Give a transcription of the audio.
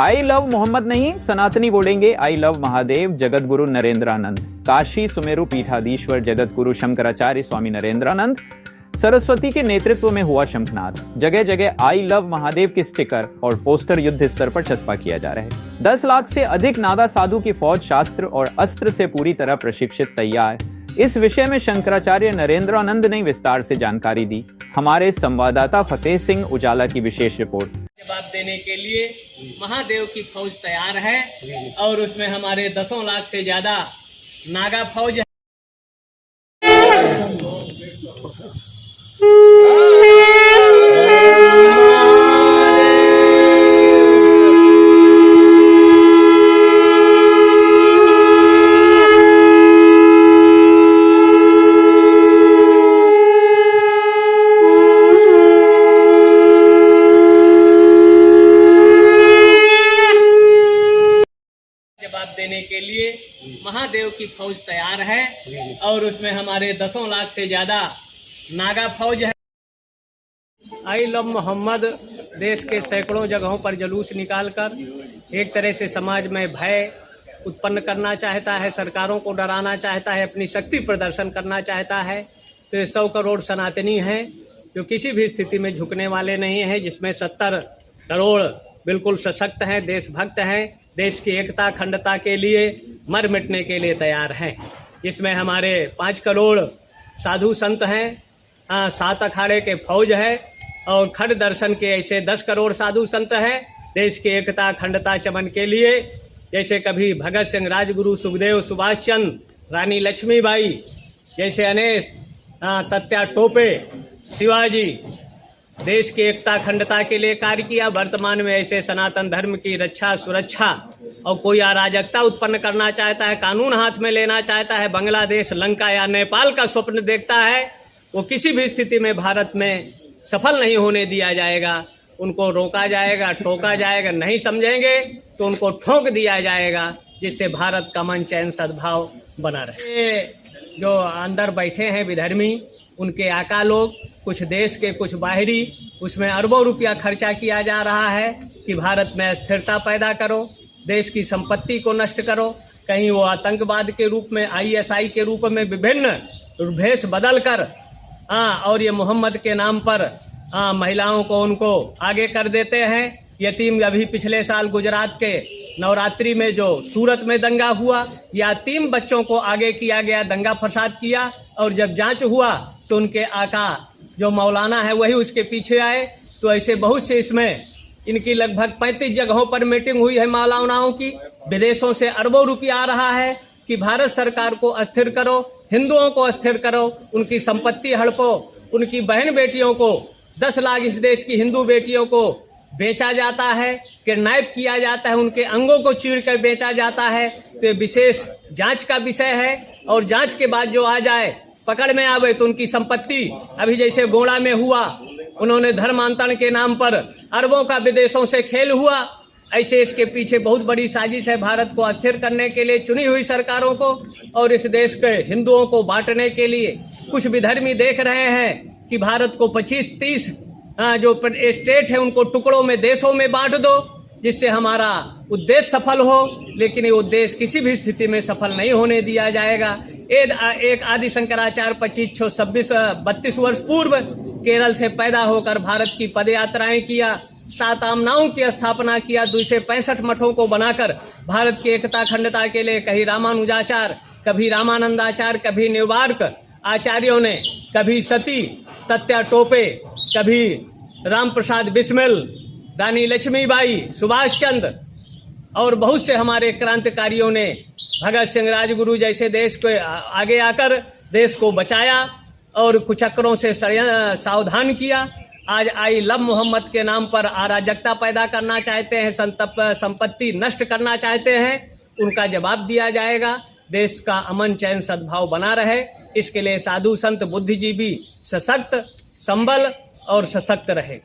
I love Mohammad नहीं, सनातनी बोलेंगे आई लव महादेव। जगत गुरु नरेंद्रानंद, काशी सुमेरु पीठाधीश्वर जगत गुरु शंकराचार्य स्वामी नरेंद्रानंद सरस्वती के नेतृत्व में हुआ शंखनाद। जगह जगह आई लव महादेव के स्टिकर और पोस्टर युद्ध स्तर पर चस्पा किया जा रहा है। 10 लाख से अधिक नागा साधु की फौज शास्त्र और अस्त्र से पूरी तरह प्रशिक्षित तैयार। इस विषय में शंकराचार्य नरेंद्रानंद ने विस्तार से जानकारी दी। हमारे संवाददाता फतेह सिंह उजाला की विशेष रिपोर्ट। जवाब देने के लिए महादेव की फौज तैयार है और उसमें हमारे 10 लाख से ज्यादा नागा फौज है। जवाब देने के लिए महादेव की फौज तैयार है और उसमें हमारे 10 लाख से ज्यादा नागा फौज है। आई लव मोहम्मद देश के सैकड़ों जगहों पर जुलूस निकालकर एक तरह से समाज में भय उत्पन्न करना चाहता है, सरकारों को डराना चाहता है, अपनी शक्ति प्रदर्शन करना चाहता है। तो ये 100 करोड़ सनातनी हैं जो किसी भी स्थिति में झुकने वाले नहीं हैं, जिसमें 70 करोड़ बिल्कुल सशक्त हैं, देशभक्त हैं, देश की एकता अखंडता के लिए मर मिटने के लिए तैयार हैं। इसमें हमारे 5 करोड़ साधु संत हैं, 7 अखाड़े के फौज है और खड़ दर्शन के ऐसे 10 करोड़ साधु संत हैं देश की एकता अखंडता चमन के लिए। जैसे कभी भगत सिंह, राजगुरु, सुखदेव, सुभाष चंद्र, रानी लक्ष्मीबाई जैसे अनेक तत्या टोपे, शिवाजी देश की एकता अखंडता के लिए कार्य किया। वर्तमान में ऐसे सनातन धर्म की रक्षा सुरक्षा और कोई अराजकता उत्पन्न करना चाहता है, कानून हाथ में लेना चाहता है, बांग्लादेश, लंका या नेपाल का स्वप्न देखता है, वो किसी भी स्थिति में भारत में सफल नहीं होने दिया जाएगा। उनको रोका जाएगा, टोका जाएगा, नहीं समझेंगे तो उनको ठोक दिया जाएगा, जिससे भारत का अमन चैन सद्भाव बना रहे। जो अंदर बैठे हैं विधर्मी, उनके आका लोग, कुछ देश के कुछ बाहरी, उसमें अरबों रुपया खर्चा किया जा रहा है कि भारत में अस्थिरता पैदा करो, देश की संपत्ति को नष्ट करो। कहीं वो आतंकवाद के रूप में, ISI के रूप में विभिन्न भेष बदल कर और ये मोहम्मद के नाम पर महिलाओं को उनको आगे कर देते हैं। यतीम, अभी पिछले साल गुजरात के नवरात्रि में जो सूरत में दंगा हुआ, यतीम बच्चों को आगे किया गया, दंगा फसाद किया, और जब जांच हुआ तो उनके आका जो मौलाना है वही उसके पीछे आए। तो ऐसे बहुत से इसमें इनकी लगभग 35 जगहों पर मीटिंग हुई है मौलानाओं की। विदेशों से अरबों रुपया आ रहा है कि भारत सरकार को अस्थिर करो, हिंदुओं को अस्थिर करो, उनकी संपत्ति हड़पो, उनकी बहन बेटियों को, 10 लाख इस देश की हिंदू बेटियों को बेचा जाता है, किडनैप किया जाता है, उनके अंगों को चीर कर बेचा जाता है। तो ये विशेष जांच का विषय है और जांच के बाद जो आ जाए, पकड़ में आवे, तो उनकी संपत्ति, अभी जैसे गोड़ा में हुआ, उन्होंने धर्मांतरण के नाम पर अरबों का विदेशों से खेल हुआ, ऐसे इसके पीछे बहुत बड़ी साजिश है भारत को अस्थिर करने के लिए, चुनी हुई सरकारों को और इस देश के हिंदुओं को बांटने के लिए। कुछ विधर्मी देख रहे हैं कि भारत को 25-30 जो स्टेट है उनको टुकड़ों में, देशों में बांट दो, जिससे हमारा उद्देश्य सफल हो, लेकिन ये उद्देश्य किसी भी स्थिति में सफल नहीं होने दिया जाएगा। एक आदि शंकराचार्य 32 वर्ष पूर्व केरल से पैदा होकर भारत की पदयात्राएं किया, 7 आमनाओं की स्थापना किया, 265 मठों को बनाकर भारत की एकता अखंडता के लिए कहीं रामानुजाचार्य, कभी रामानंदाचार्य, कभी निवार्क आचार्यों ने, कभी सती, तत्या टोपे, कभी राम प्रसाद बिस्मिल, रानी लक्ष्मीबाई, सुभाष चंद्र और बहुत से हमारे क्रांतिकारियों ने, भगत सिंह, राजगुरु जैसे देश को आगे आकर देश को बचाया और कुचक्रों से सावधान किया। आज आई लव मोहम्मद के नाम पर अराजकता पैदा करना चाहते हैं, संपत्ति नष्ट करना चाहते हैं, उनका जवाब दिया जाएगा। देश का अमन चैन सद्भाव बना रहे, इसके लिए साधु संत बुद्धिजीवी सशक्त, संबल और सशक्त रहे।